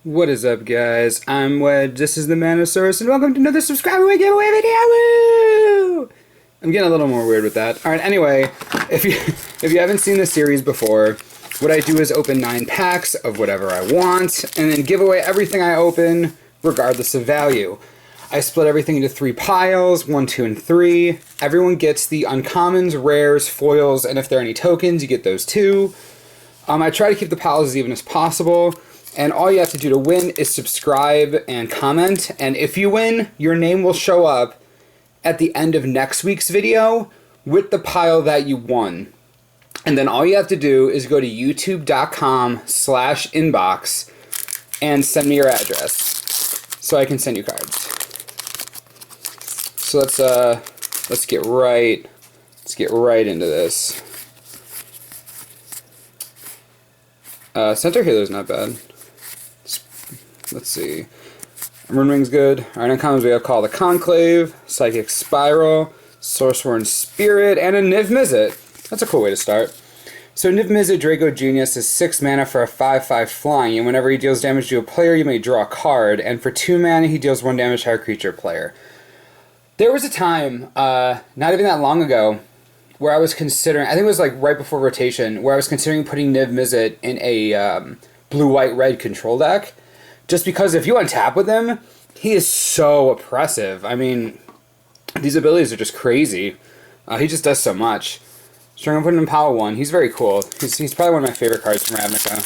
What is up, guys? I'm Wedge, this is the Manosaurus, and welcome to another subscriber giveaway video! Woo! I'm getting a little more weird with that. Alright, anyway, if you haven't seen this series before, what I do is open 9 packs of whatever I want, and then give away everything I open, regardless of value. I split everything into 3 piles, 1, 2, and 3. Everyone gets the uncommons, rares, foils, and if there are any tokens, you get those too. I try to keep the piles as even as possible. And all you have to do to win is subscribe and comment. And if you win, your name will show up at the end of next week's video with the pile that you won. And then all you have to do is go to youtube.com/inbox and send me your address so I can send you cards. So let's get right into this. Center Healer's not bad. Let's see. Rune Ring's good. Alright, uncommons we have Call the Conclave, Psychic Spiral, Sorcerer Spirit, and a Niv Mizzet. That's a cool way to start. So Niv Mizzet Draco Genius is 6 mana for a 5/5 flying, and whenever he deals damage to a player, you may draw a card, and for 2 mana, he deals 1 damage to a creature player. There was a time, not even that long ago, where I was considering, I think it was like right before rotation, where I was considering putting Niv Mizzet in a blue-white-red control deck. Just because if you untap with him, he is so oppressive. I mean, these abilities are just crazy. He just does so much. So I'm going to put him in Power 1. He's very cool. He's probably one of my favorite cards from Ravnica.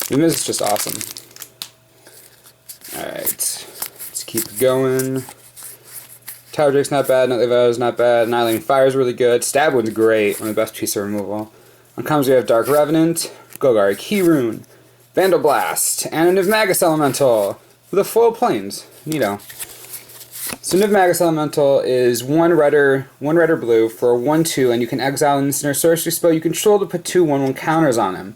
Niv Mizzet is just awesome. Alright, let's keep going. Tower Drake's not bad, Nightly Vow's not bad, Annihilating Fire's really good, Stab Wound's great, one of the best pieces of removal. On commons we have Dark Revenant, Golgari Keyrune, Vandal Blast, and a Niv Magus Elemental with a foil plains. Neato. So Niv Magus Elemental is 1 red or blue for a 1/2, and you can exile an instant or sorcery spell you control to put 2 1/1 counters on him.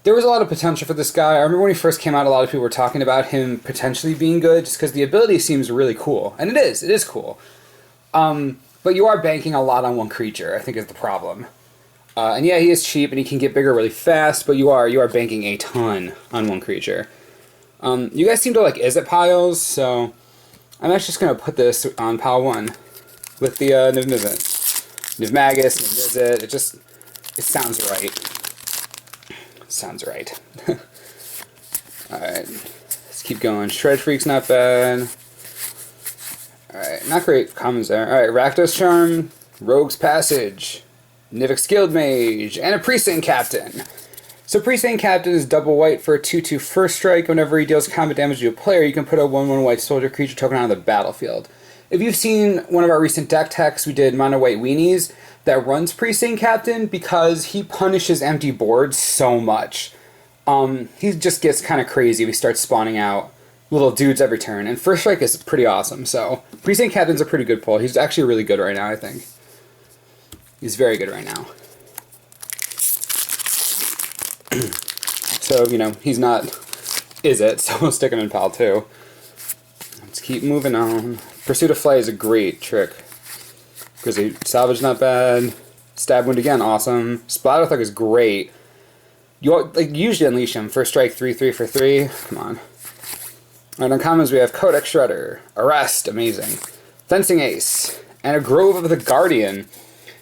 There was a lot of potential for this guy. I remember when he first came out, a lot of people were talking about him potentially being good, just because the ability seems really cool. And it is cool. But you are banking a lot on 1 creature, I think is the problem. And yeah, he is cheap and he can get bigger really fast, but you are banking a ton on 1 creature. You guys seem to like Izzet piles, so I'm actually just going to put this on pile 1 with the Niv Mizzet. Niv Magus, Niv Mizzet, it sounds right. Sounds right. Alright, let's keep going. Shred Freak's not bad. Alright, not great commons there. Alright, Rakdos Charm, Rogue's Passage, Nivix Guild Mage, and a Priest-Saint Captain. So Priest-Saint Captain is double white for a 2/2 first strike. Whenever he deals combat damage to a player, you can put a 1/1 white soldier creature token on the battlefield. If you've seen one of our recent deck techs, we did Mono White Weenies, that runs Priest-Saint Captain because he punishes empty boards so much. He just gets kind of crazy if he starts spawning out little dudes every turn, and first strike is pretty awesome, so Priest-Saint Captain's a pretty good pull. He's actually really good right now, I think. He's very good right now. So, you know, he's not Izzet, so we'll stick him in pile 2. Let's keep moving on. Pursuit of Flight is a great trick. Grizzly Salvage not bad. Stab Wound again, awesome. Splatterthug is great. You usually unleash him. First strike, 3/3 for 3. Come on. And on commons we have Codex Shredder, Arrest, amazing. Fencing Ace, and a Grove of the Guardian.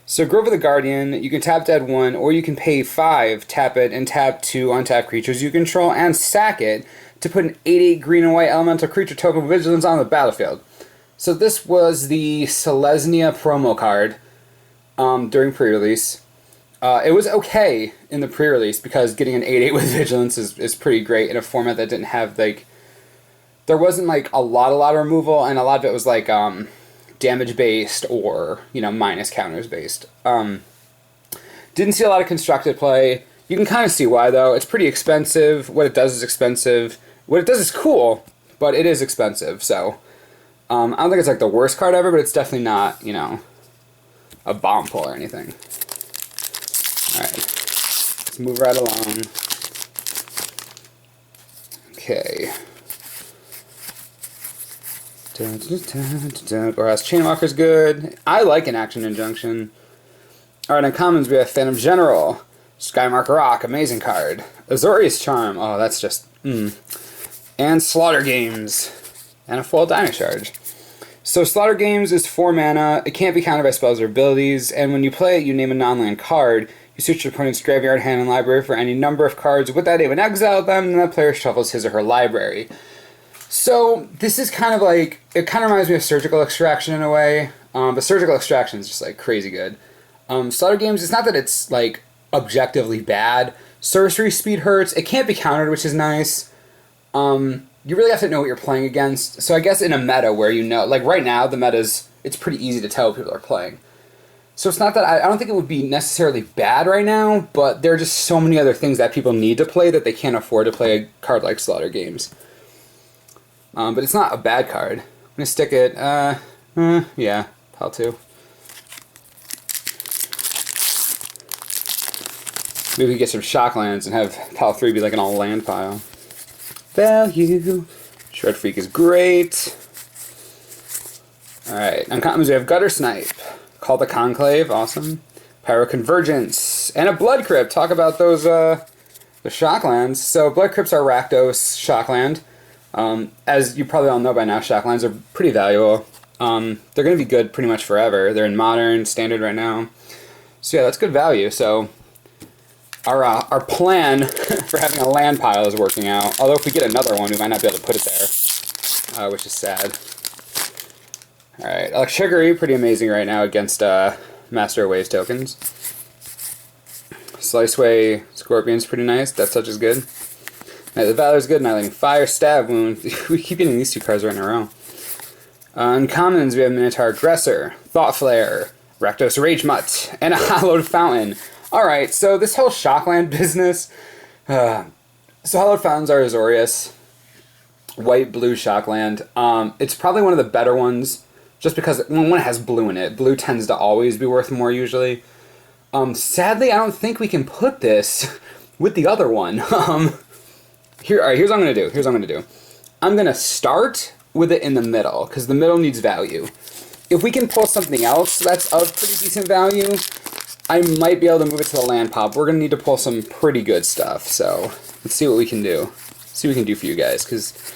So Grove of the Guardian, you can tap to add 1, or you can pay 5, tap it, and tap 2 untapped creatures you control, and sack it to put an 8/8 green and white elemental creature token with vigilance on the battlefield. So this was the Selesnya promo card during pre-release. It was okay in the pre-release because getting an 8/8 with vigilance is pretty great in a format that didn't have, like, there wasn't like a lot of removal, and a lot of it was like damage based or, you know, minus counters based. Didn't see a lot of constructed play. You can kind of see why though. It's pretty expensive. What it does is expensive. What it does is cool, but it is expensive. So I don't think it's like the worst card ever, but it's definitely not, you know, a bomb pull or anything. Alright, let's move right along. Okay. Whereas Chainwalker's good. I like an Action Injunction. Alright, on commons we have Phantom General, Skymarker Rock, amazing card. Azorius Charm, oh, that's just, And Slaughter Games, and a full Dynacharge. So Slaughter Games is 4 mana, it can't be countered by spells or abilities, and when you play it, you name a non-land card. You search your opponent's graveyard, hand, and library for any number of cards with that name and exile them, and that player shuffles his or her library. So this is kind of like, it kind of reminds me of Surgical Extraction in a way, but Surgical Extraction is just like crazy good. Slaughter Games, it's not that it's like objectively bad. Sorcery speed hurts, it can't be countered, which is nice. You really have to know what you're playing against. So I guess in a meta where you know, like right now, the meta's, it's pretty easy to tell what people are playing. So it's not that, I don't think it would be necessarily bad right now, but there are just so many other things that people need to play that they can't afford to play a card like Slaughter Games. But it's not a bad card. I'm going to stick it, yeah, pile 2. Maybe we can get some Shocklands and have pile 3 be like an all-land pile. Value. Shred Freak is great. Alright, uncommons we have Gutter Snipe. Call the Conclave, awesome. Pyroconvergence. And a Blood Crypt. Talk about those, the Shocklands. So Blood Crypts are Rakdos Shockland. As you probably all know by now, Shocklands are pretty valuable. They're going to be good pretty much forever. They're in Modern, Standard right now. So yeah, that's good value. So our plan for having a land pile is working out. Although if we get another one, we might not be able to put it there, which is sad. Alright, Electricity, pretty amazing right now against Master of Waves tokens. Sliceway Scorpion's pretty nice. Death Touch is good. Night of the Valor's good. Annihilating Fire, Stab Wound. We keep getting these 2 cards right in a row. Uncommons, we have Minotaur Aggressor, Thought Flare, Rakdos Rage Mutt, and a Hallowed Fountain. Alright, so this whole Shockland business. So Hallowed Fountains are Azorius. White-blue Shockland. It's probably one of the better ones, just because when one has blue in it. Blue tends to always be worth more, usually. Sadly, I don't think we can put this with the other one. Alright, here's what I'm going to do. I'm going to start with it in the middle, because the middle needs value. If we can pull something else that's of pretty decent value, I might be able to move it to the land pop. We're going to need to pull some pretty good stuff, so let's see what we can do. See what we can do for you guys, because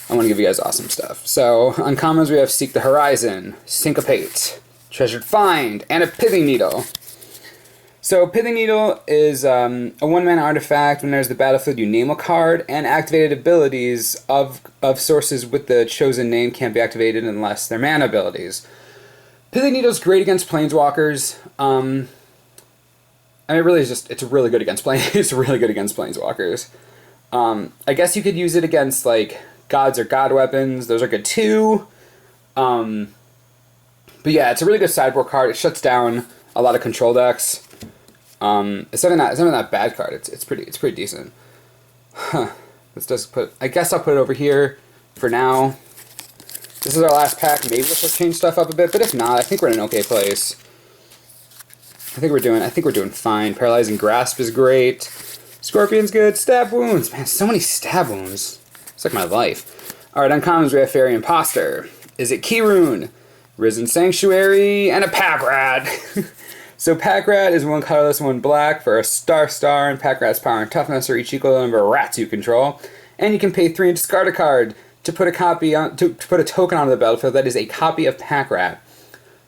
I want to give you guys awesome stuff. So, uncommons we have Seek the Horizon, Syncopate, Treasured Find, and a Pithing Needle. So, Pithing Needle is a 1-mana artifact. When there's the battlefield, you name a card, and activated abilities of sources with the chosen name can't be activated unless they're mana abilities. Pithing Needle is great against Planeswalkers. I mean, it really is just, it's really good against Planeswalkers. I guess you could use it against, like, gods or god weapons. Those are good too. But yeah, it's a really good sideboard card. It shuts down a lot of control decks. It's not a bad card. It's pretty decent. Huh. Let's just put, I guess I'll put it over here for now. This is our last pack. Maybe we'll change stuff up a bit, but if not, I think we're in an okay place. I think we're doing fine. Paralyzing Grasp is great. Scorpion's good. Stab Wounds. Man, so many Stab Wounds. It's like my life. Alright, uncommons we have Fairy Imposter. Is it Keyrune? Risen Sanctuary, and a Pack Rat. So Pack Rat is 1 colorless, 1 black for a star, and Pack Rat's power and toughness are each equal to the number of rats you control. And you can pay 3 and discard a card to put a copy on to put a token onto the battlefield that is a copy of Pack Rat.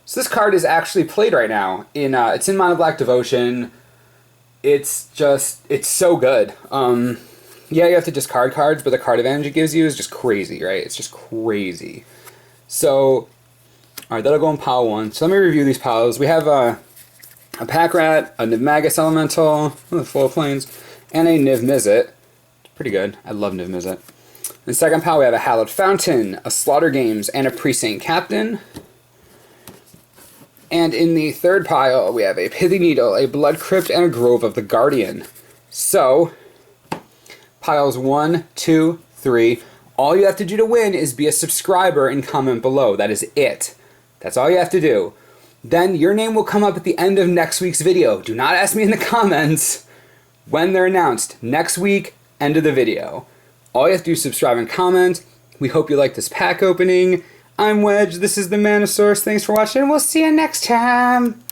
So this card is actually played right now. It's in Mono Black Devotion. It's so good. Yeah, you have to discard cards, but the card advantage it gives you is just crazy, right? It's just crazy. So, alright, that'll go in pile 1. So let me review these piles. We have a Pack Rat, a Niv Magus Elemental, full of planes, and a Niv Mizzet. Pretty good. I love Niv Mizzet. In the second pile, we have a Hallowed Fountain, a Slaughter Games, and a Precinct Captain. And in the third pile, we have a Pithing Needle, a Blood Crypt, and a Grove of the Guardian. So, piles 1, 2, 3. All you have to do to win is be a subscriber and comment below. That is it. That's all you have to do. Then your name will come up at the end of next week's video. Do not ask me in the comments when they're announced. Next week, end of the video. All you have to do is subscribe and comment. We hope you like this pack opening. I'm Wedge, this is the Manosaurus. Thanks for watching, and we'll see you next time!